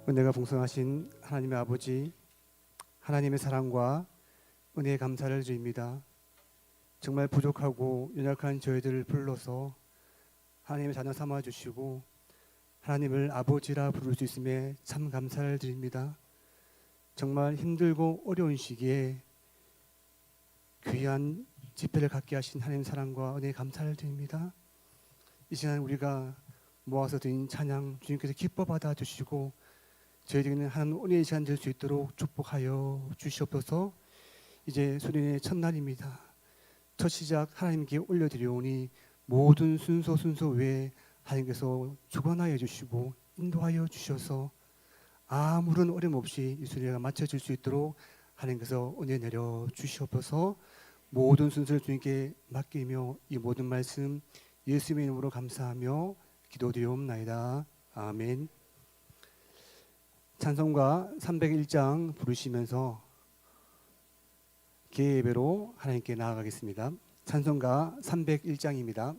은혜가 풍성하신 하나님의 아버지, 하나님의 사랑과 은혜에 감사를 드립니다. 정말 부족하고 연약한 저희들을 불러서 하나님의 자녀 삼아 주시고 하나님을 아버지라 부를 수 있음에 참 감사를 드립니다. 정말 힘들고 어려운 시기에 귀한 집회를 갖게 하신 하나님의 사랑과 은혜에 감사를 드립니다. 이 시간 우리가 모아서 드린 찬양 주님께서 기뻐 받아 주시고 저희에게는 하나님 은혜의 시간 될 수 있도록 축복하여 주시옵소서. 이제 수련의 첫날입니다. 첫 시작 하나님께 올려드리오니 모든 순서 외에 하나님께서 주관하여 주시고 인도하여 주셔서 아무런 어려움 없이 이 수련회가 마쳐질 수 있도록 하나님께서 은혜 내려 주시옵소서. 모든 순서를 주님께 맡기며 이 모든 말씀 예수님의 이름으로 감사하며 기도드리옵나이다. 아멘. 찬송가 301장 부르시면서 개의 예배로 하나님께 나아가겠습니다. 찬송가 301장입니다.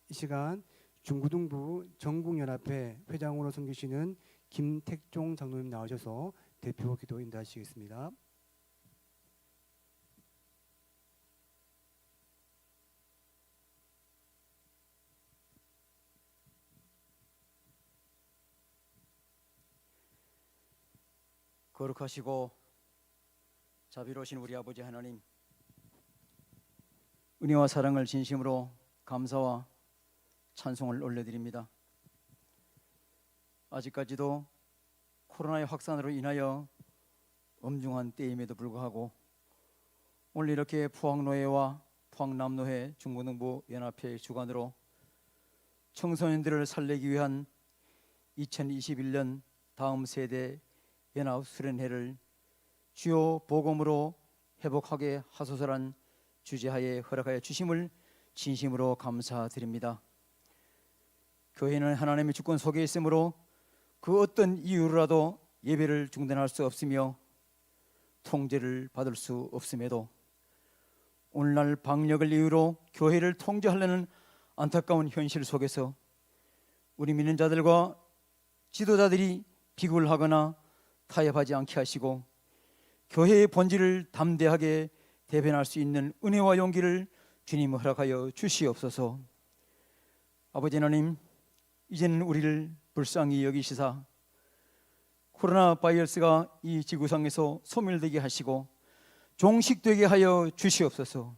이 시간 중구등부 전국연합회 회장으로 섬기시는 김택종 장로님 나오셔서 대표 기도 인도하시겠습니다. 거룩하시고 자비로우신 우리 아버지 하나님, 은혜와 사랑을 진심으로 감사와 찬송을 올려드립니다. 아직까지도 코로나의 확산으로 인하여 엄중한 때임에도 불구하고 오늘 이렇게 포항노회와 포항남노회 중구등부 연합회 주관으로 청소년들을 살리기 위한 2021년 다음 세대 연합 수련회를 주요 복음으로 회복하게 하소서란 주제하에 허락하여 주심을 진심으로 감사드립니다. 교회는 하나님의 주권 속에 있으므로 그 어떤 이유로라도 예배를 중단할 수 없으며 통제를 받을 수 없음에도 오늘날 방역을 이유로 교회를 통제하려는 안타까운 현실 속에서 우리 믿는 자들과 지도자들이 비굴 하거나 타협하지 않게 하시고 교회의 본질을 담대하게 대변할 수 있는 은혜와 용기를 주님 허락하여 주시옵소서. 아버지 하나님, 이제는 우리를 불쌍히 여기시사 코로나 바이러스가 이 지구상에서 소멸되게 하시고 종식되게 하여 주시옵소서.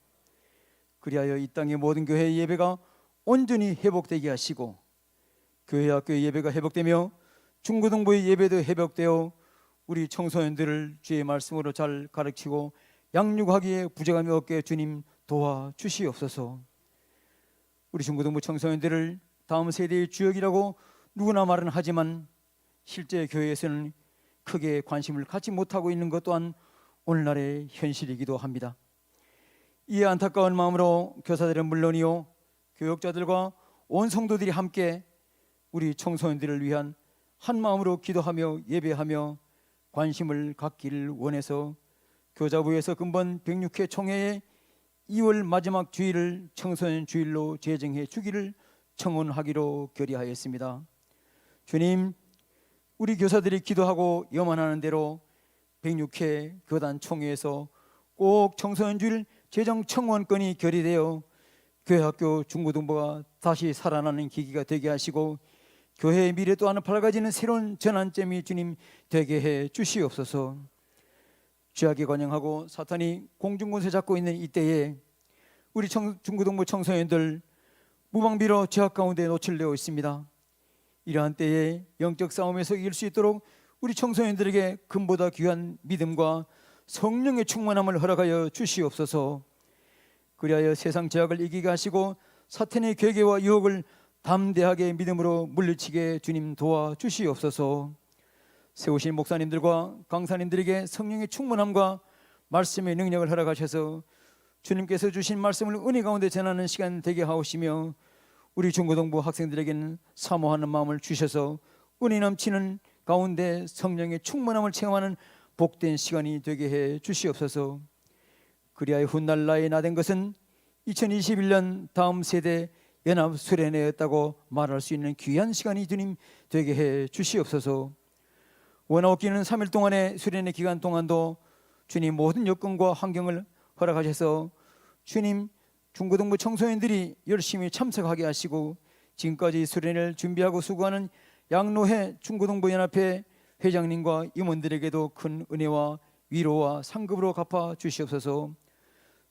그리하여 이 땅의 모든 교회 예배가 온전히 회복되게 하시고 교회 학교의 예배가 회복되며 중고등부의 예배도 회복되어 우리 청소년들을 주의 말씀으로 잘 가르치고 양육하기에 부족함이 없게 주님 도와주시옵소서. 우리 중고등부 청소년들을 다음 세대의 주역이라고 누구나 말은 하지만 실제 교회에서는 크게 관심을 갖지 못하고 있는 것 또한 오늘날의 현실이기도 합니다. 이에 안타까운 마음으로 교사들은 물론이요 교육자들과 온 성도들이 함께 우리 청소년들을 위한 한 마음으로 기도하며 예배하며 관심을 갖기를 원해서 교자부에서 근본 106회 총회에 2월 마지막 주일을 청소년 주일로 제정해 주기를 청원하기로 결의하였습니다. 주님, 우리 교사들이 기도하고 염원하는 대로 106회 교단 총회에서 꼭 청소년 주일 제정 청원권이 결의되어 교회학교 중고등부가 다시 살아나는 계기가 되게 하시고 교회의 미래 또한 밝아지는 새로운 전환점이 주님 되게 해 주시옵소서. 죄악에 관영하고 사탄이 공중권세 잡고 있는 이때에 우리 중고등부 청소년들 무방비로 죄악 가운데 노출되어 있습니다. 이러한 때에 영적 싸움에서 이길 수 있도록 우리 청소년들에게 금보다 귀한 믿음과 성령의 충만함을 허락하여 주시옵소서. 그리하여 세상 죄악을 이기게 하시고 사탄의 괴계와 유혹을 담대하게 믿음으로 물리치게 주님 도와주시옵소서. 세우신 목사님들과 강사님들에게 성령의 충만함과 말씀의 능력을 허락하셔서 주님께서 주신 말씀을 은혜 가운데 전하는 시간 되게 하옵시며 우리 중고등부 학생들에게는 사모하는 마음을 주셔서 은혜 넘치는 가운데 성령의 충만함을 체험하는 복된 시간이 되게 해 주시옵소서. 그리하여 훗날 나의 나된 것은 2021년 다음 세대 연합 수련회였다고 말할 수 있는 귀한 시간이 주님 되게 해 주시옵소서. 원하옵기는 3일 동안의 수련회 기간 동안도 주님 모든 여건과 환경을 허락하셔서 주님 중고등부 청소년들이 열심히 참석하게 하시고 지금까지 수련회를 준비하고 수고하는 양로회 중고등부 연합회 회장님과 임원들에게도 큰 은혜와 위로와 상급으로 갚아 주시옵소서.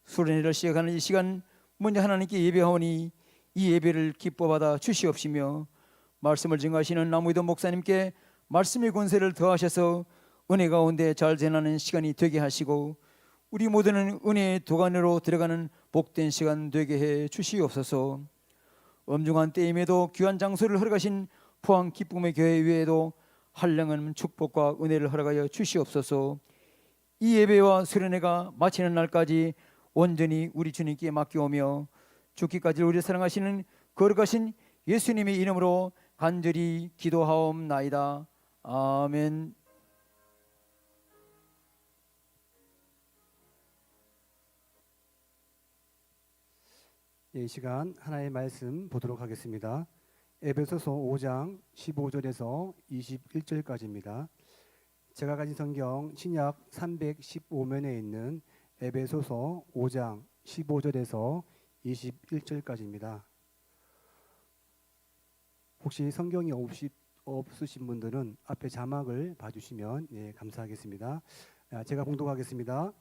수련회를 시작하는 이 시간 먼저 하나님께 예배하오니 이 예배를 기뻐 받아 주시옵시며 말씀을 증거하시는 나무이도 목사님께 말씀의 권세를 더하셔서 은혜 가운데 잘 전하는 시간이 되게 하시고 우리 모두는 은혜의 도가니로 들어가는 복된 시간 되게 해 주시옵소서. 엄중한 때임에도 귀한 장소를 허락하신 포항 기쁨의 교회 외에도 한량한 축복과 은혜를 허락하여 주시옵소서. 이 예배와 수련회가 마치는 날까지 온전히 우리 주님께 맡겨오며 죽기까지 우리 사랑하시는 거룩하신 예수님의 이름으로 간절히 기도하옵나이다. 아멘. 이 시간 하나의 말씀 보도록 하겠습니다. 에베소서 5장 15절에서 21절까지입니다. 제가 가진 성경 신약 315면에 있는 에베소서 5장 15절에서 21절까지입니다. 혹시 성경이 없으신 분들은 앞에 자막을 봐주시면 감사하겠습니다. 제가 봉독하겠습니다.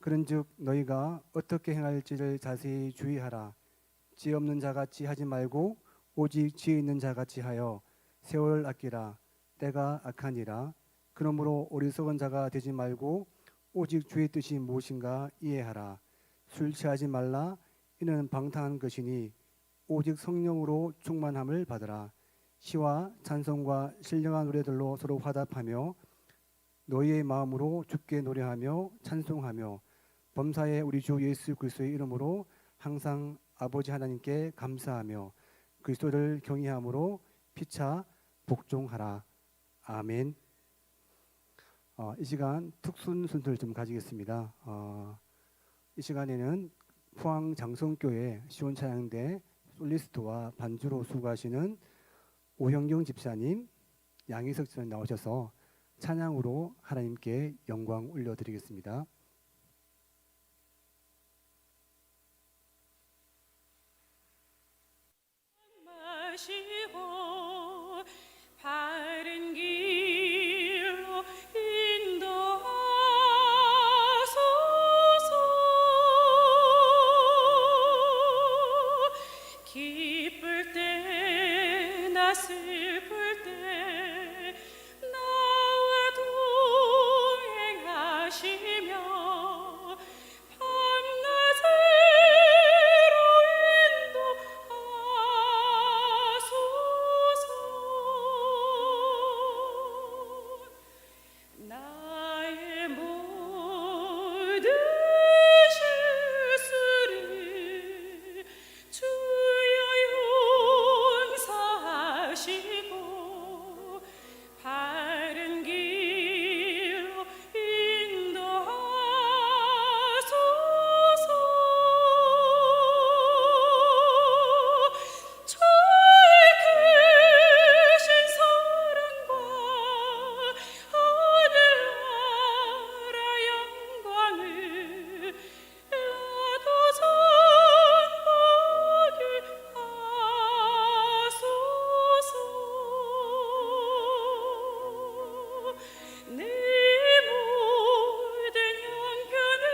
그런즉 너희가 어떻게 행할지를 자세히 주의하라. 지혜 없는 자같이 하지 말고 오직 지혜 있는 자같이 하여 세월을 아끼라. 때가 악하니라. 그러므로 어리석은 자가 되지 말고 오직 주의 뜻이 무엇인가 이해하라. 술 취하지 말라. 이는 방탕한 것이니 오직 성령으로 충만함을 받으라. 시와 찬송과 신령한 노래들로 서로 화답하며 너희의 마음으로 주께 노래하며 찬송하며 범사에 우리 주 예수 그리스도의 이름으로 항상 아버지 하나님께 감사하며 그리스도를 경외함으로 피차 복종하라. 아멘. 이 시간 특순 순서를 좀 가지겠습니다. 이 시간에는 포항 장성교회 시온찬양대 솔리스트와 반주로 수고하시는 오형경 집사님, 양희석 집사님 나오셔서 찬양으로 하나님께 영광 올려드리겠습니다. 마시고 바른 길로 내가 슬플 때 나와 동행하시며 밤낮으로 인도하소서. 나의 모든 실수를 주여 용서하시고 바른 길로 인도하소서. 주의 크신 사랑과 하늘나라 영광을 나도 전하게 하소서. 내 모든 형편을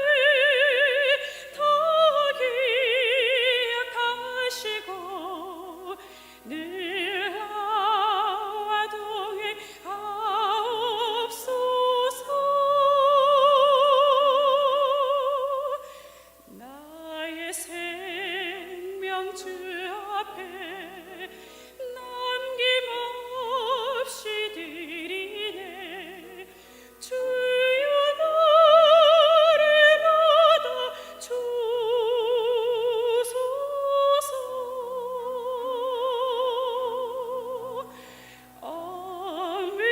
다 기억하시고 늘 나와 동행하옵소서. 나의 생명 주 앞에 남김없이 드리네. 주여 나를 받아 주소서. Amazing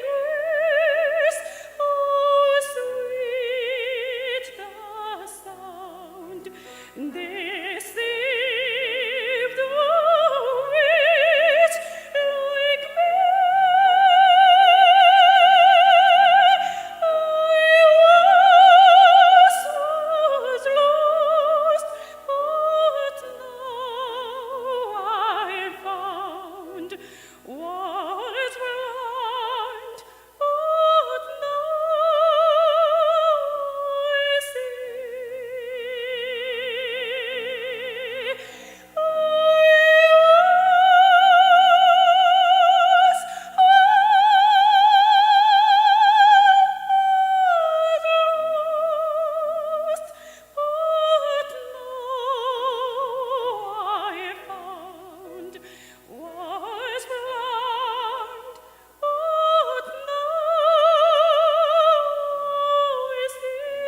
grace, oh sweet the sound that saved a wretch like me. I was lost, but now I'm found. Was blind, but now I see. I was lost, but now I found. Was blind, but now I see.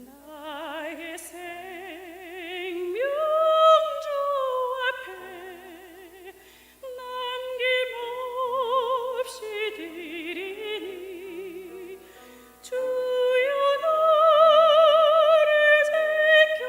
나의 생명 주 앞에 남김없이 드리니 주여 나를 지켜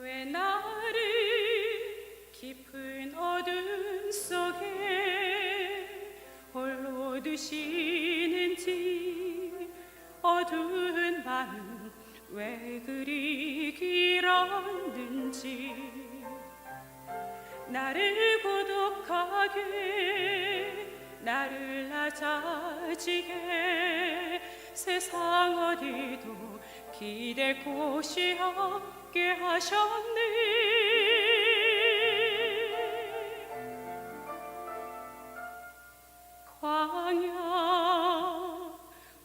왜 나를 깊은 어둠 속에 홀로 두시는지, 어두운 밤은 왜 그리 길었는지, 나를 고독하게 나를 낮아지게 세상 어디도 기댈 곳이 없게 하셨네.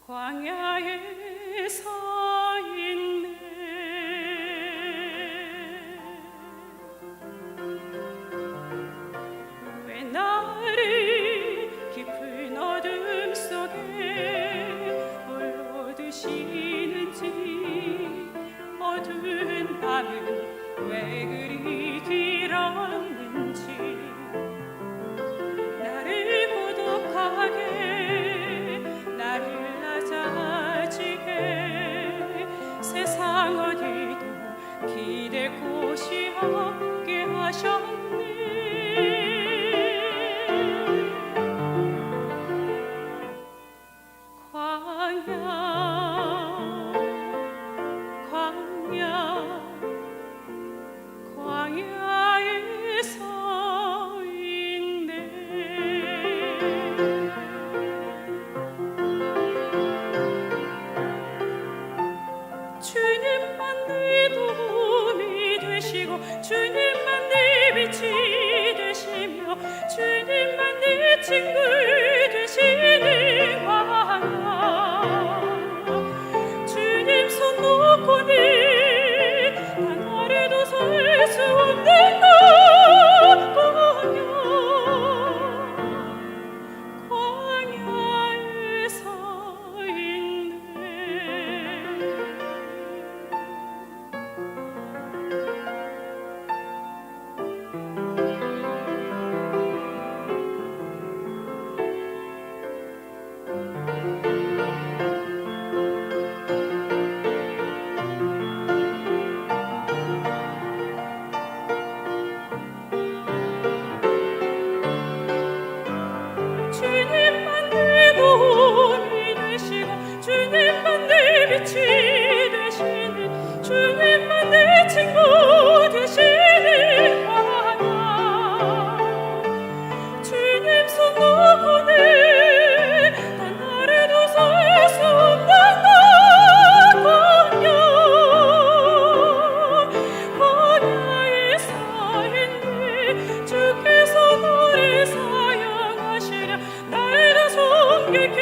광야에 서 있네. 왜 나를 깊은 어둠 속에 홀로 두시는지, 어두운 밤은 왜 그리 길었는지, 나를 고독하게 나를 낮아지게 세상 어디도 기댈 곳이 없게 하셨네. 광야에 서 있네. 주님만 내 도움이 되시고 주님만 내 빛이 되시며 주님만 내 친구 되시는 광야. 주님 손 놓고는 단 하루도 설 수 없는 광야에 서 있네. 주님만 내 도움이 되시고 주님만 내 빛이 되시는 주님만 내 친구 되시는 광야. 주님 손 놓고는 단 하루도 설 수 없는 광야에 서 있네. 주께서 나를 사용하시려 나를 섬기게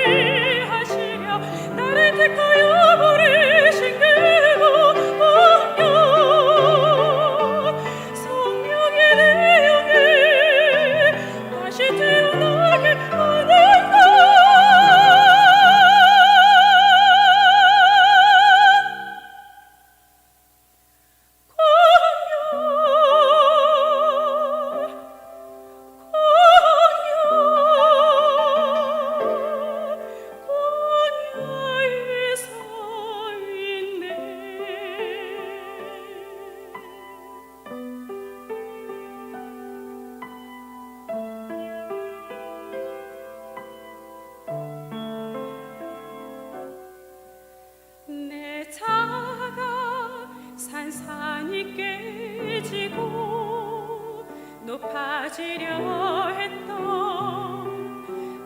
하시려 나를 택하여 부르신 그 광야. 성령의 내 영에 다시 태어나게 하는 광야에 서 있네. 내 자가 산산이 깨지고 높아지려 했던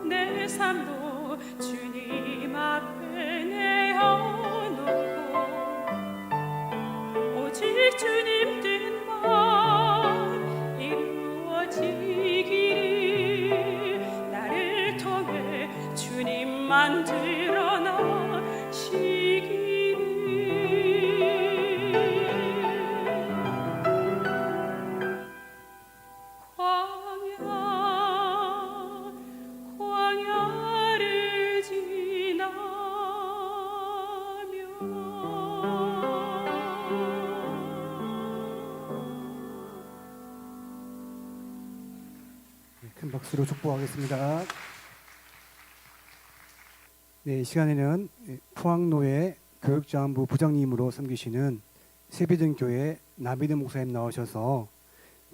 내 삶도 주님 앞에 내어놓고 오직 주님 뜻만 이루어지기를 나를 통해 주님만 드러나시기를. 광야를 지나며 큰 박수로 축복하겠습니다. 네, 이 시간에는 포항노회 교육자원부 부장님으로 섬기시는 세비전교회 나비드 목사님 나오셔서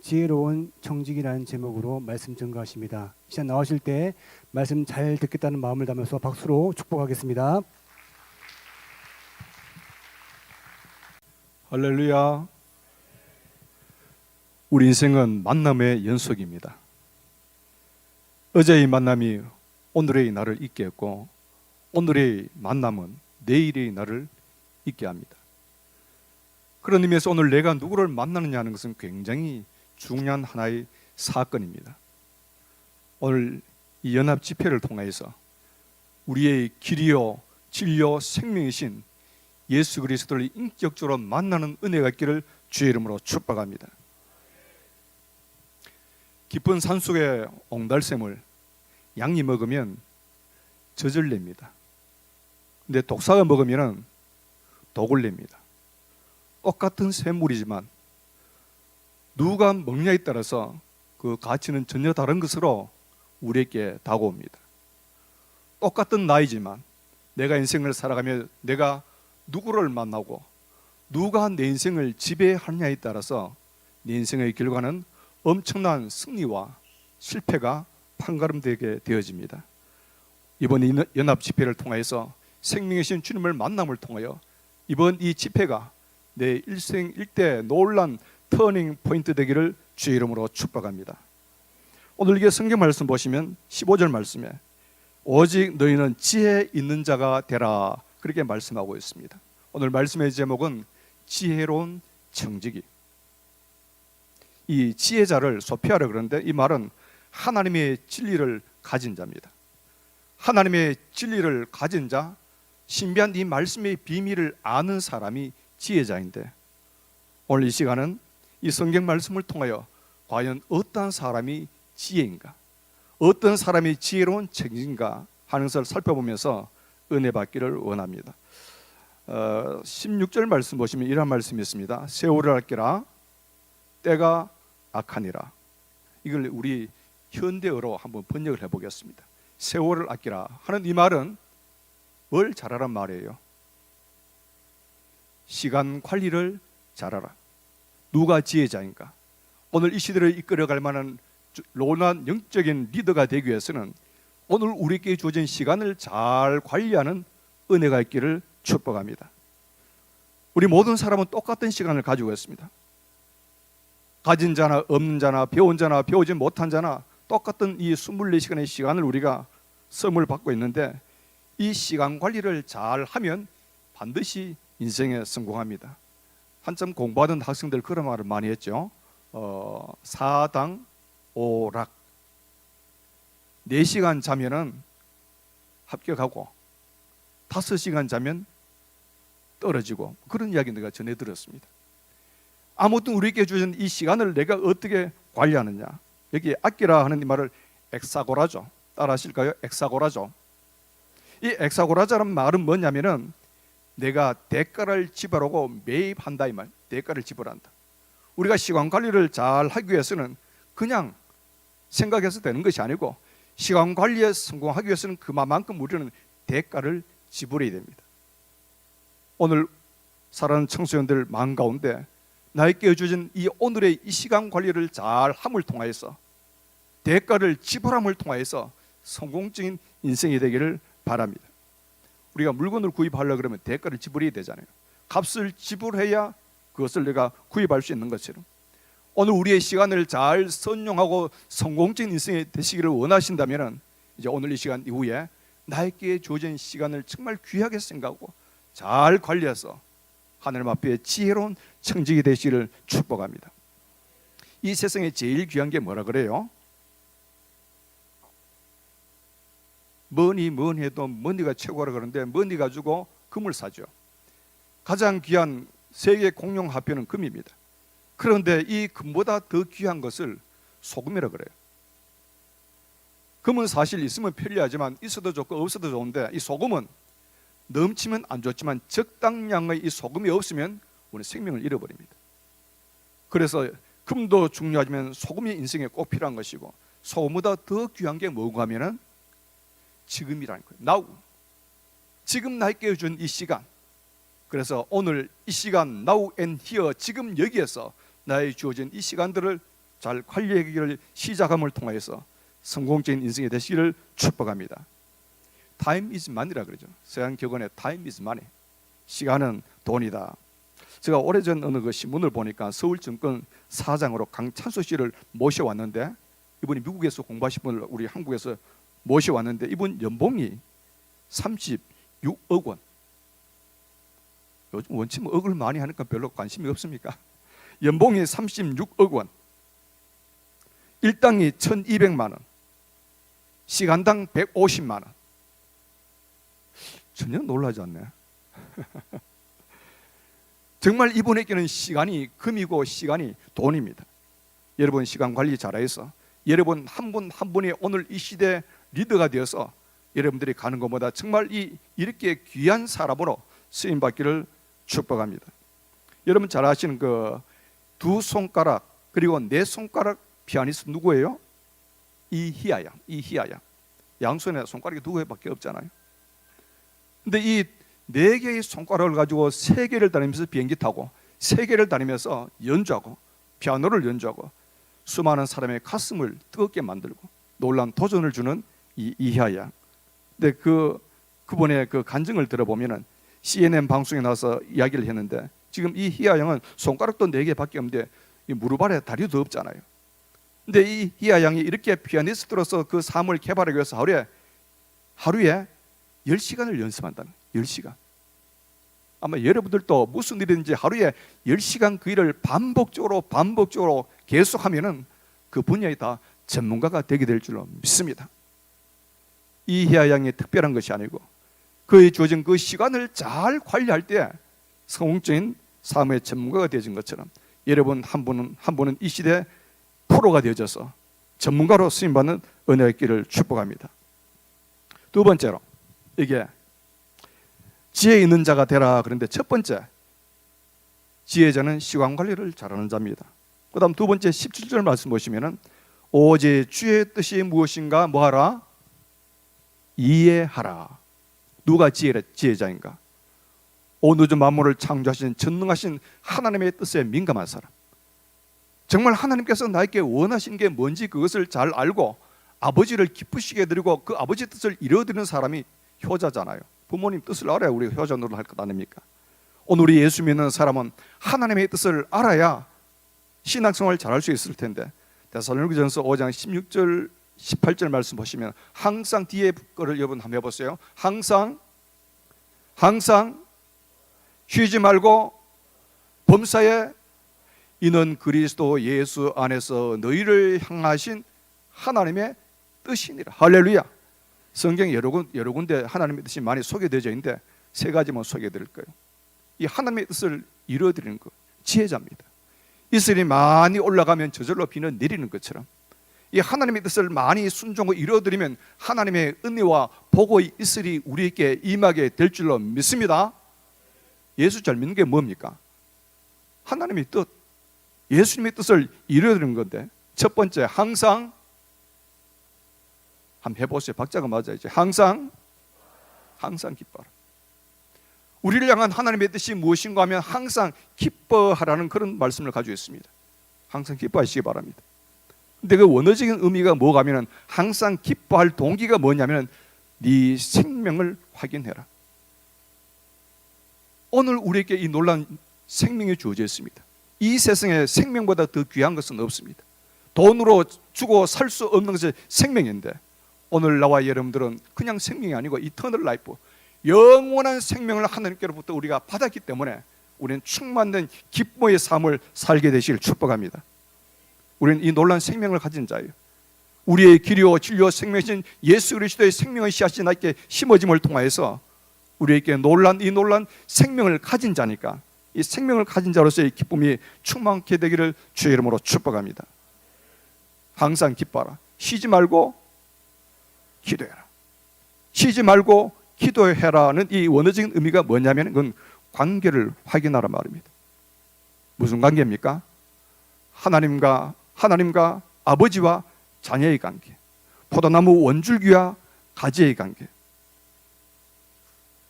지혜로운 청직이라는 제목으로 말씀 전가하십니다. 이 시간 나오실 때 말씀 잘 듣겠다는 마음을 담아서 박수로 축복하겠습니다. 할렐루야. 우리 인생은 만남의 연속입니다. 어제의 만남이 오늘의 나를 있게 했고 오늘의 만남은 내일의 나를 있게 합니다. 그런 의미에서 오늘 내가 누구를 만나느냐 하는 것은 굉장히 중요한 하나의 사건입니다. 오늘 이 연합 집회를 통해서 우리의 길이요 진리요 생명이신 예수 그리스도를 인격적으로 만나는 은혜가 있기를 주의 이름으로 축복합니다. 깊은 산속의 옹달샘을 양이 먹으면 젖을 냅니다. 근데 독사가 먹으면 독을 냅니다. 똑같은 샘물이지만 누가 먹냐에 따라서 그 가치는 전혀 다른 것으로 우리에게 다가옵니다. 똑같은 나이지만 내가 인생을 살아가며 내가 누구를 만나고 누가 내 인생을 지배하느냐에 따라서 내 인생의 결과는 엄청난 승리와 실패가 판가름되게 되어집니다. 이번 이 연합 집회를 통해서 생명이신 주님을 만남을 통하여 이번 이 집회가 내 일생 일대 놀란 터닝 포인트 되기를 주의 이름으로 축복합니다. 오늘 이게 성경 말씀 보시면 15절 말씀에 오직 너희는 지혜 있는 자가 되라 그렇게 말씀하고 있습니다. 오늘 말씀의 제목은 지혜로운 청지기. 이 지혜자를 소피아라 그러는데 이 말은 하나님의 진리를 가진 자입니다. 하나님의 진리를 가진 자, 신비한 이 말씀의 비밀을 아는 사람이 지혜자인데 오늘 이 시간은 이 성경 말씀을 통하여 과연 어떤 사람이 지혜인가, 어떤 사람이 지혜로운 청지기인가 하는 것을 살펴보면서 은혜 받기를 원합니다. 16절 말씀 보시면 이런 말씀이 있습니다. 세월을 아끼라 때가 악하니라. 이걸 우리 현대어로 한번 번역을 해보겠습니다. 세월을 아끼라 하는 이 말은 뭘 잘하란 말이에요? 시간 관리를 잘하라. 누가 지혜자인가? 오늘 이 시대를 이끌어갈 만한 놀라운 영적인 리더가 되기 위해서는 오늘 우리에게 주어진 시간을 잘 관리하는 은혜가 있기를 축복합니다. 우리 모든 사람은 똑같은 시간을 가지고 있습니다. 가진 자나 없는 자나 배운 자나 배우지 못한 자나 똑같은 이 24시간의 시간을 우리가 선물 받고 있는데 이 시간 관리를 잘 하면 반드시 인생에 성공합니다. 한참 공부하던 학생들 그런 말을 많이 했죠. 사당 오락. 4시간 자면은 합격하고 5시간 자면 떨어지고 그런 이야기 내가 전해 들었습니다. 아무튼 우리에게 주신 이 시간을 내가 어떻게 관리하느냐. 여기 아끼라 하는 이 말을 엑사고라죠. 따라 하실까요? 엑사고라죠. 이 엑사고라자는 말은 뭐냐면은 내가 대가를 지불하고 매입한다 이 말. 대가를 지불한다. 우리가 시간 관리를 잘 하기 위해서는 그냥 생각해서 되는 것이 아니고 시간 관리에 성공하기 위해서는 그만큼 우리는 대가를 지불해야 됩니다. 오늘 사랑하는 청소년들 마음 가운데 나에게 주어진 이 오늘의 이 시간 관리를 잘 함을 통하여서 대가를 지불함을 통하여서 성공적인 인생이 되기를 바랍니다. 우리가 물건을 구입하려고 그러면 대가를 지불해야 되잖아요. 값을 지불해야 그것을 내가 구입할 수 있는 것처럼 오늘 우리의 시간을 잘 선용하고 성공적인 인생이 되시기를 원하신다면 이제 오늘 이 시간 이후에 나에게 주어진 시간을 정말 귀하게 생각하고 잘 관리해서 하나님 앞에 지혜로운 청지기 되시기를 축복합니다. 이 세상에 제일 귀한 게 뭐라 그래요? 머니 해도 머니가 최고라 그러는데 머니 가지고 금을 사죠. 가장 귀한 세계 공용 화폐는 금입니다. 그런데 이 금보다 더 귀한 것을 소금이라 그래요. 금은 사실 있으면 편리하지만 있어도 좋고 없어도 좋은데 이 소금은 넘치면 안 좋지만 적당량의 이 소금이 없으면 우리 생명을 잃어버립니다. 그래서 금도 중요하지만 소금이 인생에 꼭 필요한 것이고 소금보다 더 귀한 게 뭐가 하면은 지금이라는 거예요. Now. 지금 나에게 준 이 시간. 그래서 오늘 이 시간 Now and Here 지금 여기에서 나의 주어진 이 시간들을 잘 관리하기를 시작함을 통해서 성공적인 인생이 되시기를 축복합니다. Time is money라 그러죠. 서양 격언에 Time is money. 시간은 돈이다. 제가 오래전 어느 그 신문을 보니까 서울증권 사장으로 강찬수 씨를 모셔왔는데 이분이 미국에서 공부하신 분을 우리 한국에서 모셔왔는데 이분 연봉이 36억 원. 요즘 원칙 억을 많이 하니까 별로 관심이 없습니까? 연봉이 36억 원. 일당이 1200만 원. 시간당 150만 원. 전혀 놀라지 않네. 정말 이분에게는 시간이 금이고 시간이 돈입니다. 여러분 시간 관리 잘해서 여러분 한 분 한 분이 오늘 이 시대 리더가 되어서 여러분들이 가는 것보다 정말 이렇게 귀한 사람으로 쓰임 받기를 축복합니다. 여러분 잘 아시는 그 두 손가락 그리고 네 손가락 피아니스트 누구예요? 이희아 양. 양손에 손가락이 두 개밖에 없잖아요. 근데 이 네 개의 손가락을 가지고 세계를 다니면서 비행기 타고 세계를 다니면서 연주하고 피아노를 연주하고 수많은 사람의 가슴을 뜨겁게 만들고 놀라운 도전을 주는 이 이희아 양. 근데 그분의 그 간증을 들어보면은 CNN 방송에 나와서 이야기를 했는데 지금 이 희아 양은 손가락도 4개밖에 없는데 이 무릎 아래 다리도 없잖아요. 근데 이 희야 양이 이렇게 피아니스트로서 그 삶을 개발하기 위해서 하루에 10시간을 연습한다는 거예요. 10시간. 아마 여러분들도 무슨 일이든지 하루에 10시간 그 일을 반복적으로 계속하면은 그 분야에 다 전문가가 되게 될 줄로 믿습니다. 이 희야 양이 특별한 것이 아니고 그의 주어진 그 시간을 잘 관리할 때 성공적인 삶의 전문가가 되어진 것처럼 여러분 한 분은 이 시대 프로가 되어져서 전문가로 쓰임받는 은혜의 길을 축복합니다. 두 번째로 이게 지혜 있는 자가 되라. 그런데 첫 번째 지혜자는 시간 관리를 잘하는 자입니다. 그 다음 두 번째 17절 말씀 보시면은 오직 주의 뜻이 무엇인가 뭐하라? 이해하라. 누가 지혜자인가? 온 우주 만물을 창조하신 전능하신 하나님의 뜻에 민감한 사람, 정말 하나님께서 나에게 원하신 게 뭔지 그것을 잘 알고 아버지를 기쁘시게 드리고 그 아버지 뜻을 이루어드리는 사람이 효자잖아요. 부모님 뜻을 알아야 우리가 효자 노릇을 할 것 아닙니까? 오늘 우리 예수 믿는 사람은 하나님의 뜻을 알아야 신앙생활을 잘할 수 있을 텐데 데살로니가전서 5장 16절 18절 말씀 보시면 항상 뒤에 거를 여러분 한번 해보세요. 항상 쉬지 말고 범사에 이는 그리스도 예수 안에서 너희를 향하신 하나님의 뜻이니라. 할렐루야. 성경 여러 군데 하나님의 뜻이 많이 소개되어져 있는데 세 가지만 소개해드릴 거예요. 이 하나님의 뜻을 이루어드리는 것, 지혜자입니다. 이슬이 많이 올라가면 저절로 비는 내리는 것처럼 이 하나님의 뜻을 많이 순종하고 이루어드리면 하나님의 은혜와 복의 이슬이 우리에게 임하게 될 줄로 믿습니다. 예수 잘 믿는 게 뭡니까? 하나님의 뜻, 예수님의 뜻을 이루어드리는 건데 첫 번째 항상 한번 해보세요. 박자가 맞아야죠. 항상 기뻐하라. 우리를 향한 하나님의 뜻이 무엇인가 하면 항상 기뻐하라는 그런 말씀을 가지고 있습니다. 항상 기뻐하시기 바랍니다. 근데 그 원어적인 의미가 뭐가 하면 항상 기뻐할 동기가 뭐냐면 네 생명을 확인해라. 오늘 우리에게 이 놀라운 생명이 주어져 있습니다. 이 세상에 생명보다 더 귀한 것은 없습니다. 돈으로 주고 살 수 없는 것이 생명인데 오늘 나와 여러분들은 그냥 생명이 아니고 이터널 라이프, 영원한 생명을 하나님께로부터 우리가 받았기 때문에 우리는 충만된 기쁨의 삶을 살게 되시길 축복합니다. 우리는 이 놀라운 생명을 가진 자예요. 우리의 길이요 진리요 생명이신 예수 그리스도의 생명의 씨앗이 나에게 심어짐을 통하여서 우리에게 이 놀란 생명을 가진 자니까 이 생명을 가진 자로서의 기쁨이 충만케 되기를 주의 이름으로 축복합니다. 항상 기뻐하라. 쉬지 말고 기도해라. 쉬지 말고 기도해라는 이 원어적인 의미가 뭐냐면 그건 관계를 확인하라 말입니다. 무슨 관계입니까? 하나님과 아버지와 자녀의 관계, 포도나무 원줄기와 가지의 관계.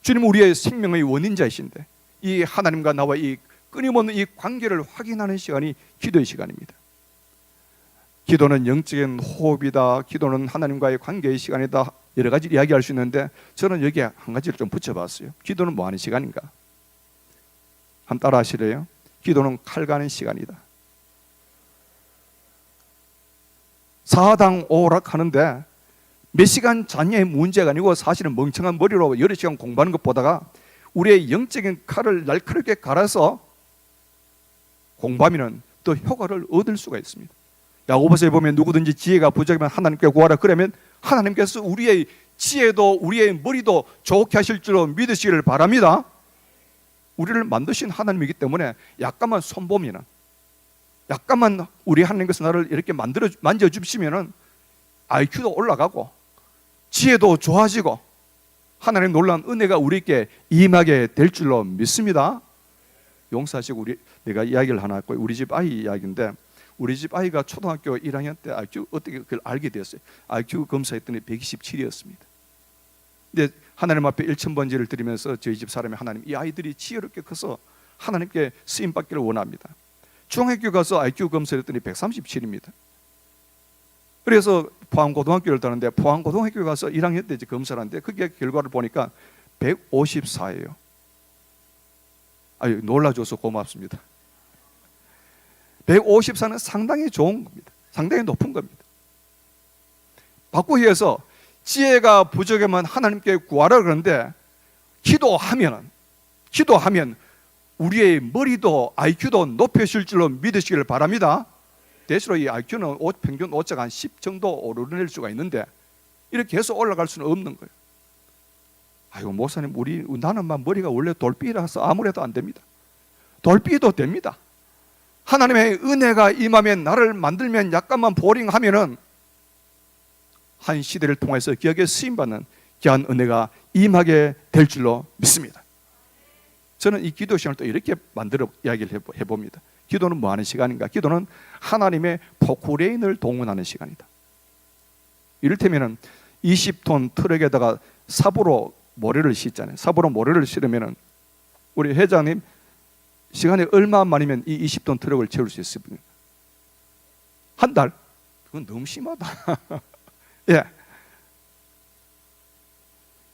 주님 우리의 생명의 원인자이신데 이 하나님과 나와 이 끊임없는 이 관계를 확인하는 시간이 기도의 시간입니다. 기도는 영적인 호흡이다. 기도는 하나님과의 관계의 시간이다. 여러 가지 이야기할 수 있는데 저는 여기에 한 가지를 좀 붙여봤어요. 기도는 뭐 하는 시간인가? 한번 따라 하시래요. 기도는 칼 가는 시간이다. 사당 오락하는데 몇 시간 잤냐의 문제가 아니고 사실은 멍청한 머리로 여러 시간 공부하는 것보다가 우리의 영적인 칼을 날카롭게 갈아서 공부하면 더 효과를 얻을 수가 있습니다. 야고보서에 보면 누구든지 지혜가 부족하면 하나님께 구하라. 그러면 하나님께서 우리의 지혜도 우리의 머리도 좋게 하실 줄로 믿으시기를 바랍니다. 우리를 만드신 하나님이기 때문에 약간만 손봄이나 약간만 우리 하나님께서 나를 이렇게 만져주시면 IQ도 올라가고 지혜도 좋아지고 하나님의 놀라운 은혜가 우리에게 임하게 될 줄로 믿습니다. 용서하시고 내가 이야기를 하나 했고 우리 집 아이 이야기인데 우리 집 아이가 초등학교 1학년 때 IQ 어떻게 그걸 알게 되었어요. IQ 검사했더니 127이었습니다. 근데 하나님 앞에 1000번제를 드리면서 저희 집 사람이 하나님 이 아이들이 지혜롭게 커서 하나님께 쓰임 받기를 원합니다. 중학교 가서 IQ 검사를 했더니 137입니다. 그래서 포항고등학교를 다는데 포항고등학교 가서 1학년 때 검사를 하는데 그게 결과를 보니까 154예요. 아유 놀라줘서 고맙습니다. 154는 상당히 좋은 겁니다. 상당히 높은 겁니다. 바꾸기 위해서 지혜가 부족하면 하나님께 구하라 그러는데 기도하면 우리의 머리도 IQ도 높여질 줄로 믿으시기를 바랍니다. 대체로 이 IQ는 평균 오차가 한 10 정도 오르낼 수가 있는데 이렇게 계속 올라갈 수는 없는 거예요. 아이고 목사님 나는 머리가 원래 돌비라서 아무래도 안 됩니다. 돌비도 됩니다. 하나님의 은혜가 임하면 나를 만들면 약간만 보링하면은 한 시대를 통해서 기억에 쓰임받는 귀한 은혜가 임하게 될 줄로 믿습니다. 저는 이 기도 시간을 또 이렇게 만들어 이야기를 해봅니다. 기도는 뭐 하는 시간인가? 기도는 하나님의 포크레인을 동원하는 시간이다. 이를테면 20톤 트럭에다가 삽으로 모래를 싣잖아요. 삽으로 모래를 실으면 우리 회장님 시간이 얼마 만이면 이 20톤 트럭을 채울 수 있습니까? 한 달? 그건 너무 심하다. 예,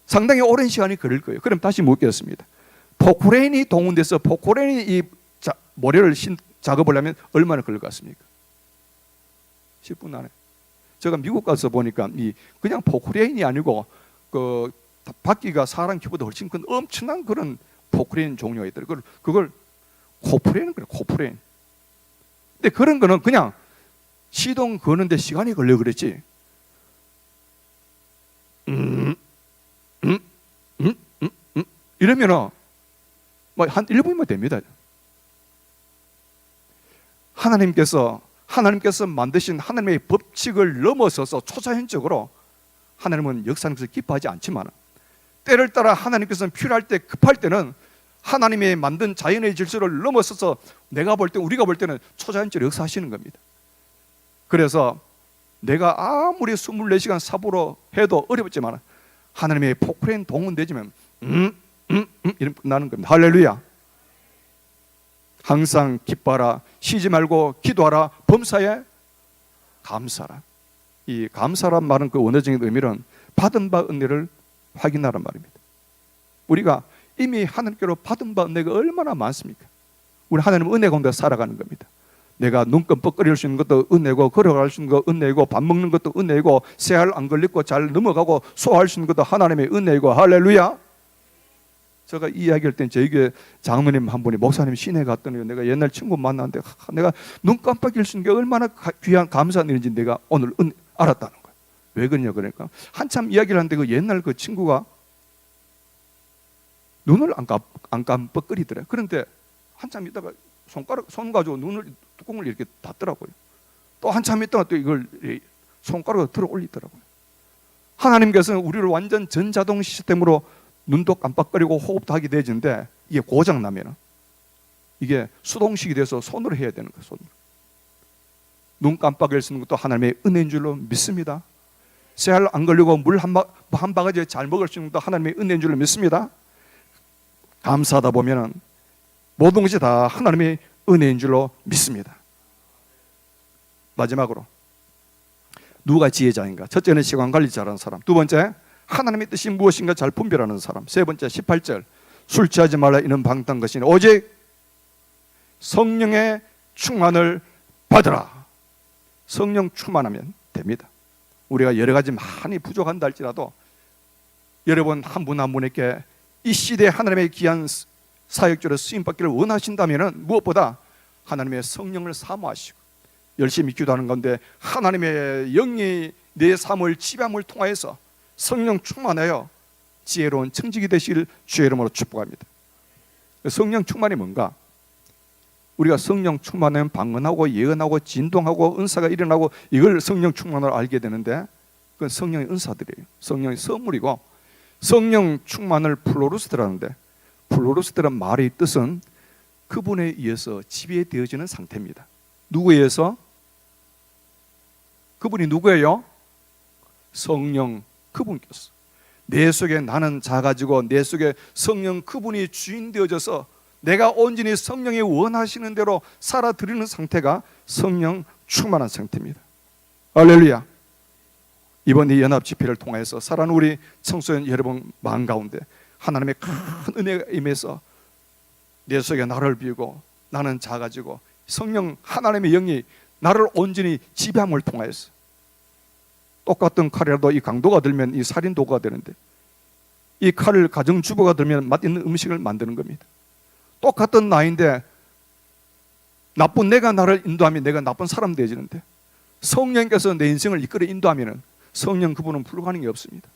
상당히 오랜 시간이 걸릴 거예요. 그럼 다시 묻겠습니다. 포크레인이 동원돼서 포크레인이 이 모래를 작업을 하면 얼마나 걸릴 것 같습니까? 10분 안에. 제가 미국 가서 보니까 그냥 포크레인이 아니고 그 바퀴가 사람 키보다 훨씬 큰 엄청난 그런 포크레인 종류가 있더라고요. 그걸 코프레인 그래, 코프레인. 근데 그런 거는 그냥 시동 거는데 시간이 걸려 그랬지. 이러면은 뭐 한 1분이면 됩니다. 하나님께서 만드신 하나님의 법칙을 넘어서서 초자연적으로 하나님은 역사하면서 기뻐하지 않지만 때를 따라 하나님께서는 필요할 때 급할 때는 하나님의 만든 자연의 질서를 넘어서서 우리가 볼 때는 초자연적으로 역사하시는 겁니다. 그래서 내가 아무리 24시간 삽으로 해도 어렵지만 하나님의 포크레인 동원되지면 이런 나는 겁니다. 할렐루야. 항상 기뻐하라, 쉬지 말고 기도하라, 범사에 감사하라. 이 감사란 말은 그 원어적인 의미는 받은 바 은혜를 확인하란 말입니다. 우리가 이미 하나님께로 받은 바 은혜가 얼마나 많습니까? 우리 하나님 은혜 가운데 살아가는 겁니다. 내가 눈 끔뻑거릴 수 있는 것도 은혜고, 걸어갈 수 있는 것도 은혜고, 밥 먹는 것도 은혜고, 새알 안 걸리고 잘 넘어가고 소화할 수 있는 것도 하나님의 은혜고. 할렐루야. 제가 이 이야기할 때 저희 교회 장로님 한 분이 목사님 시내 갔더니 내가 옛날 친구 만났는데 내가 눈 깜빡일 수 있는 게 얼마나 귀한 감사한 일인지 내가 오늘 알았다는 거예요. 왜 그러냐 그러니까 한참 이야기를 하는데 그 옛날 그 친구가 눈을 안 깜빡거리더래. 그런데 한참 있다가 손 가지고 뚜껑을 이렇게 닫더라고요. 또 한참 있다가 또 이걸 손가락으로 들어 올리더라고요. 하나님께서는 우리를 완전 전자동 시스템으로 눈도 깜빡거리고 호흡도 하게 되는데 이게 고장 나면 이게 수동식이 돼서 손으로 해야 되는 거예요. 손으로. 눈 깜빡일 수 있는 것도 하나님의 은혜인 줄로 믿습니다. 새알 안 걸리고 물 한 바가지 잘 먹을 수 있는 것도 하나님의 은혜인 줄로 믿습니다. 감사하다 보면은 모든 것이 다 하나님의 은혜인 줄로 믿습니다. 마지막으로 누가 지혜자인가? 첫째는 시간 관리 잘하는 사람. 두 번째 하나님의 뜻이 무엇인가 잘 분별하는 사람. 세 번째 18절 술 취하지 말라 이는 방탕한 것이니 오직 성령의 충만을 받으라. 성령 충만하면 됩니다. 우리가 여러 가지 많이 부족한다 할지라도 여러분 한 분 한 분에게 이 시대에 하나님의 귀한 사역자로 쓰임받기를 원하신다면 무엇보다 하나님의 성령을 사모하시고 열심히 기도하는 건데 하나님의 영이 내 삶을 지배함을 통하여서 성령 충만하여 지혜로운 청직이 되실 주의 이름으로 축복합니다. 성령 충만이 뭔가? 우리가 성령 충만하면 방언하고 예언하고 진동하고 은사가 일어나고 이걸 성령 충만으로 알게 되는데 그건 성령의 은사들이에요. 성령의 선물이고 성령 충만을 플로루스드라는데 플로루스드란 말의 뜻은 그분에 의해서 지배되어지는 상태입니다. 누구에 의해서? 그분이 누구예요? 성령 그분께서 내 속에 나는 작아지고 내 속에 성령 그분이 주인 되어져서 내가 온전히 성령이 원하시는 대로 살아드리는 상태가 성령 충만한 상태입니다. 할렐루야. 이번 이 연합 집회를 통해서 사랑하는 우리 청소년 여러분 마음 가운데 하나님의 큰 은혜가 임해서 내 속에 나를 비우고 나는 작아지고 성령 하나님의 영이 나를 온전히 지배함을 통하여서 똑같은 칼이라도 이 강도가 들면 이 살인도가 되는데 이 칼을 가정주부가 들면 맛있는 음식을 만드는 겁니다. 똑같은 나인데 나쁜 내가 나를 인도하면 내가 나쁜 사람 되어지는데 성령께서 내 인생을 이끌어 인도하면 성령 그분은 불가능이 없습니다.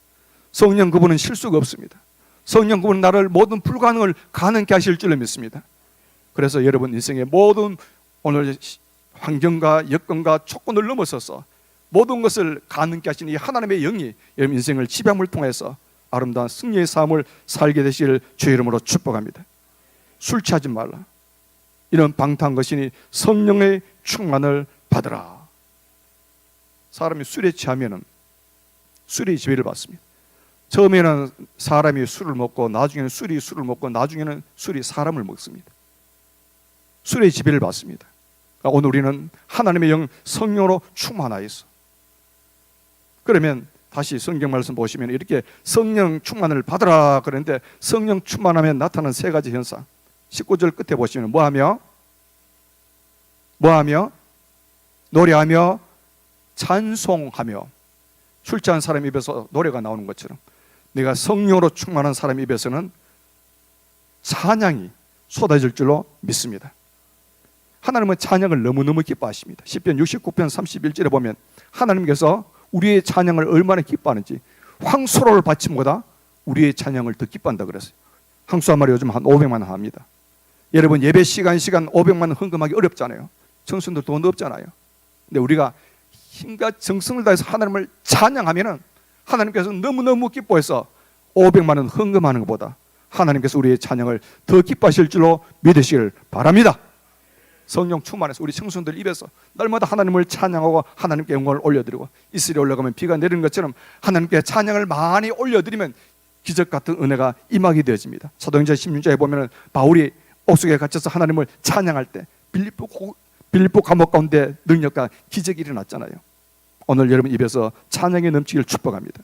성령 그분은 실수가 없습니다. 성령 그분은 나를 모든 불가능을 가능케 하실 줄로 믿습니다. 그래서 여러분 인생의 모든 오늘 환경과 여건과 조건을 넘어서서 모든 것을 가능케 하신 이 하나님의 영이 여러분 인생을 지배함을 통해서 아름다운 승리의 삶을 살게 되시기를 주의 이름으로 축복합니다. 술 취하지 말라. 이런 방탕한 것이니 성령의 충만을 받으라. 사람이 술에 취하면 술의 지배를 받습니다. 처음에는 사람이 술을 먹고 나중에는 술이 술을 먹고 나중에는 술이 사람을 먹습니다. 술의 지배를 받습니다. 오늘 우리는 하나님의 영 성령으로 충만하여서 그러면 다시 성경 말씀 보시면 이렇게 성령 충만을 받으라 그러는데 성령 충만하면 나타나는 세 가지 현상 19절 끝에 보시면 뭐하며 노래하며 찬송하며 술 취한 사람 입에서 노래가 나오는 것처럼 내가 성령으로 충만한 사람 입에서는 찬양이 쏟아질 줄로 믿습니다. 하나님은 찬양을 너무너무 기뻐하십니다. 시편 69편 31절에 보면 하나님께서 우리의 찬양을 얼마나 기뻐하는지 황소를 바침보다 우리의 찬양을 더 기뻐한다 그랬어요. 황소 한 마리 요즘 한 500만 원 합니다. 여러분 예배 시간 500만 원 헌금하기 어렵잖아요. 청순들 돈 없잖아요. 근데 우리가 힘과 정성을 다해서 하나님을 찬양하면은 하나님께서 너무너무 기뻐해서 500만 원 헌금하는 것보다 하나님께서 우리의 찬양을 더 기뻐하실 줄로 믿으시길 바랍니다. 성령 충만해서 우리 청순들 입에서 날마다 하나님을 찬양하고 하나님께 영광을 올려드리고 이슬이 올라가면 비가 내리는 것처럼 하나님께 찬양을 많이 올려드리면 기적 같은 은혜가 임하게 되어집니다. 사도행전 16장에 보면 바울이 옥속에 갇혀서 하나님을 찬양할 때 빌립보 감옥 가운데 능력과 기적이 일어났잖아요. 오늘 여러분 입에서 찬양이 넘치기를 축복합니다.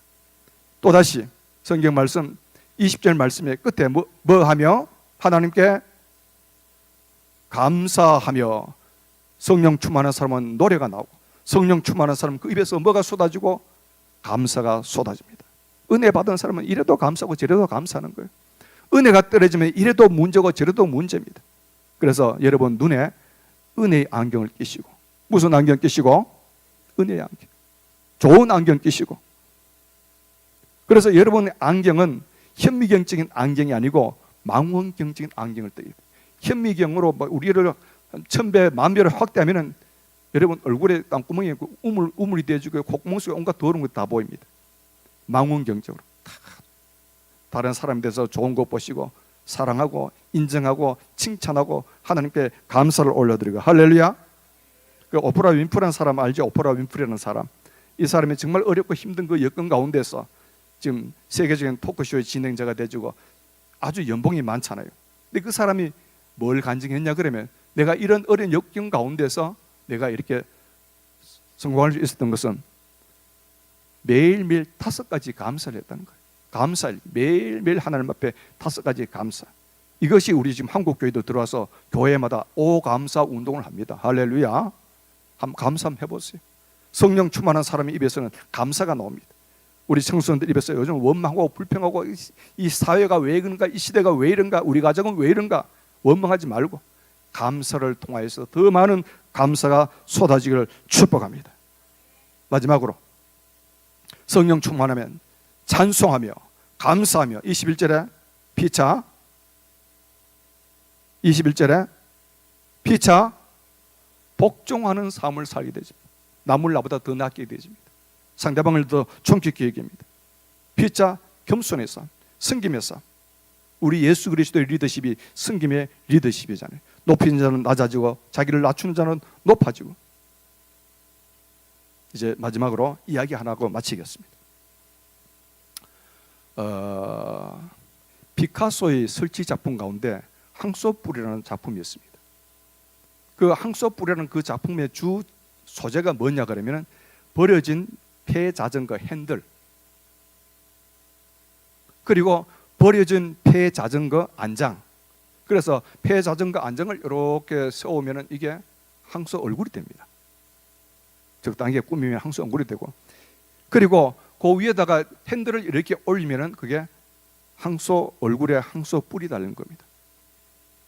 또다시 성경 말씀 20절 말씀의 끝에 뭐 하며 하나님께 감사하며 성령 충만한 사람은 노래가 나오고 성령 충만한 사람은 그 입에서 뭐가 쏟아지고 감사가 쏟아집니다. 은혜 받은 사람은 이래도 감사하고 저래도 감사하는 거예요. 은혜가 떨어지면 이래도 문제고 저래도 문제입니다. 그래서 여러분 눈에 은혜의 안경을 끼시고 무슨 안경 끼시고? 은혜의 안경. 좋은 안경 끼시고 그래서 여러분의 안경은 현미경적인 안경이 아니고 망원경적인 안경을 떠요. 현미경으로 우리를 1000배, 10,000배를 확대하면 여러분 얼굴에 땅구멍에 우물이 되어지고 콧구멍 속에 온갖 더러운 것 다 보입니다. 망원경적으로 다른 사람에 대해서 좋은 것 보시고 사랑하고 인정하고 칭찬하고 하나님께 감사를 올려드리고 할렐루야. 그 오프라 윈프라는 사람 알죠? 오프라 윈프라는 사람. 이 사람이 정말 어렵고 힘든 그 여건 가운데서 지금 세계적인 토크쇼의 진행자가 돼주고 아주 연봉이 많잖아요. 근데 그 사람이 뭘 간증했냐 그러면 내가 이런 어려운 역경 가운데서 내가 이렇게 성공할 수 있었던 것은 매일매일 5가지 감사를 했다는 거예요. 감사일 매일매일 하나님 앞에 5가지 감사. 이것이 우리 지금 한국 교회도 들어와서 교회마다 오감사 운동을 합니다. 할렐루야. 한번 감사 한번 해보세요. 성령 충만한 사람의 입에서는 감사가 나옵니다. 우리 청소년들 입에서 요즘 원망하고 불평하고 이 사회가 왜 그런가, 이 시대가 왜 이런가, 우리 가정은 왜 이런가 원망하지 말고 감사를 통하여서 더 많은 감사가 쏟아지기를 축복합니다. 마지막으로 성령 충만하면 찬송하며 감사하며 21절에 피차 21절에 피차 복종하는 삶을 살게 되십니다. 남을 나보다 더 낫게 되십니다. 상대방을 더 존귀케 여깁니다. 피차 겸손의 삶, 섬김의 삶. 우리 예수 그리스도의 리더십이 섬김의 리더십이잖아요. 높이는 자는 낮아지고 자기를 낮추는 자는 높아지고. 이제 마지막으로 이야기 하나 하고 마치겠습니다. 피카소의 설치 작품 가운데 항소불이라는 작품이 있습니다. 그 항소불이라는 그 작품의 주 소재가 뭐냐 그러면 버려진 폐자전거 핸들 그리고 버려진 폐자전거 안장. 그래서 폐자전거 안장을 이렇게 세우면 이게 항소 얼굴이 됩니다. 적당하게 꾸미면 항소 얼굴이 되고, 그리고 그 위에다가 핸들을 이렇게 올리면은 그게 항소 얼굴에 항소 뿔이 달린 겁니다.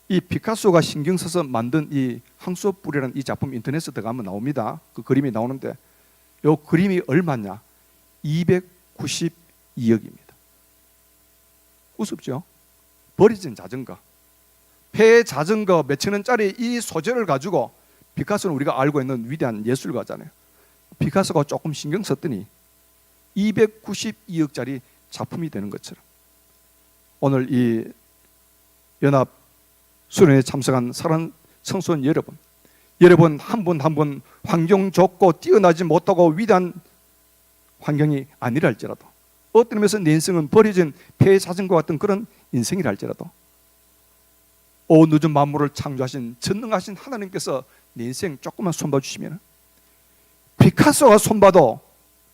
이 피카소가 신경 써서 만든 이 항소 뿔이라는 이 작품 인터넷에 들어가면 나옵니다. 그 그림이 나오는데 이 그림이 얼마냐? 292억입니다. 우습죠? 버려진 자전거, 폐 자전거 몇천 원짜리 이 소재를 가지고, 피카소는 우리가 알고 있는 위대한 예술가잖아요. 피카소가 조금 신경 썼더니 292억짜리 작품이 되는 것처럼, 오늘 이 연합 수련회에 참석한 사랑하는 청소년 여러분 한 분 한 분 환경 좋고 뛰어나지 못하고 위대한 환경이 아니라 할지라도, 어떤 의미에서 내 인생은 버려진 폐 자전거 같은 그런 인생이라 할지라도, 오 늦은 만물을 창조하신 전능하신 하나님께서 내 인생 조금만 손봐 주시면, 피카소가 손봐도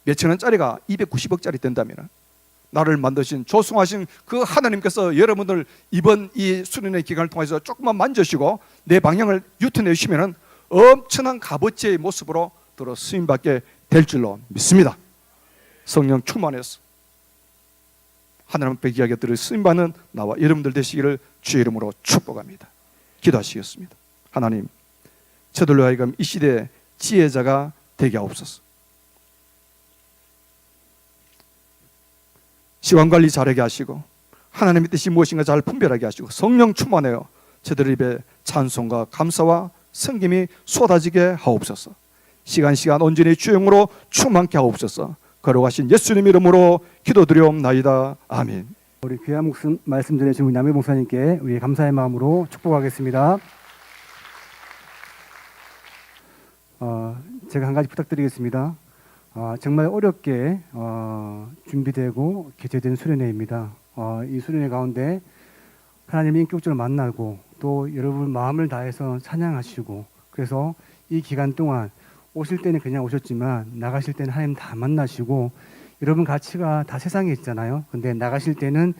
몇천 원짜리가 290억짜리 된다면, 나를 만드신 조성하신 그 하나님께서 여러분들 이번 이 수련회 기간을 통해서 조금만 만져주시고 내 방향을 유턴해 주시면 엄청난 값어치의 모습으로 들어 쓰임받게 될 줄로 믿습니다. 성령 충만해서 하나님 앞에 귀하게 들어 쓰임받는 나와 여러분들 되시기를 주의 이름으로 축복합니다. 기도하시겠습니다. 하나님, 저들로 하여금 이 시대의 지혜자가 되게 하옵소서. 시간관리 잘하게 하시고 하나님의 뜻이 무엇인가 잘 분별하게 하시고, 성령 충만하여 저들 입에 찬송과 감사와 성김이 쏟아지게 하옵소서. 시간 온전히 주영으로 충만케 하옵소서. 거룩하신 예수님 이름으로 기도드리옵나이다. 아멘. 우리 귀한 말씀 전해주신 우리 남해 목사님께 우리 감사의 마음으로 축복하겠습니다. 제가 한 가지 부탁드리겠습니다. 정말 어렵게 준비되고 개최된 수련회입니다. 이 수련회 가운데 하나님을 인격적으로 만나고 또 여러분 마음을 다해서 찬양하시고, 그래서 이 기간 동안 오실 때는 그냥 오셨지만 나가실 때는 하나님 다 만나시고, 여러분 가치가 다 세상에 있잖아요. 근데 나가실 때는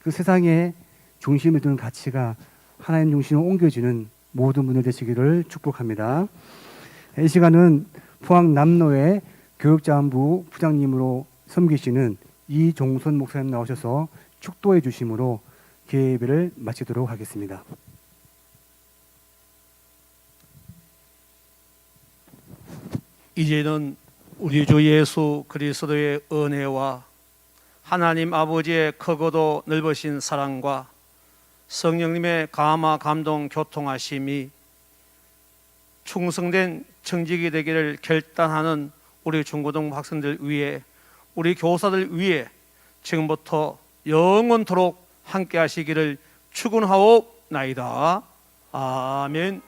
그 세상의 중심을 두는 가치가 하나님 중심으로 옮겨지는 모든 분들 되시기를 축복합니다. 이 시간은 포항 남로의 교육자원부 부장님으로 섬기시는 이종선 목사님 나오셔서 축도해 주심으로 예배를 마치도록 하겠습니다. 이제는 우리 주 예수 그리스도의 은혜와 하나님 아버지의 크고도 넓으신 사랑과 성령님의 감화 감동 교통하심이 충성된 청직이 되기를 결단하는 우리 중고등 학생들 위해, 우리 교사들 위해 지금부터 영원토록 함께 하시기를 축원하옵나이다. 아멘.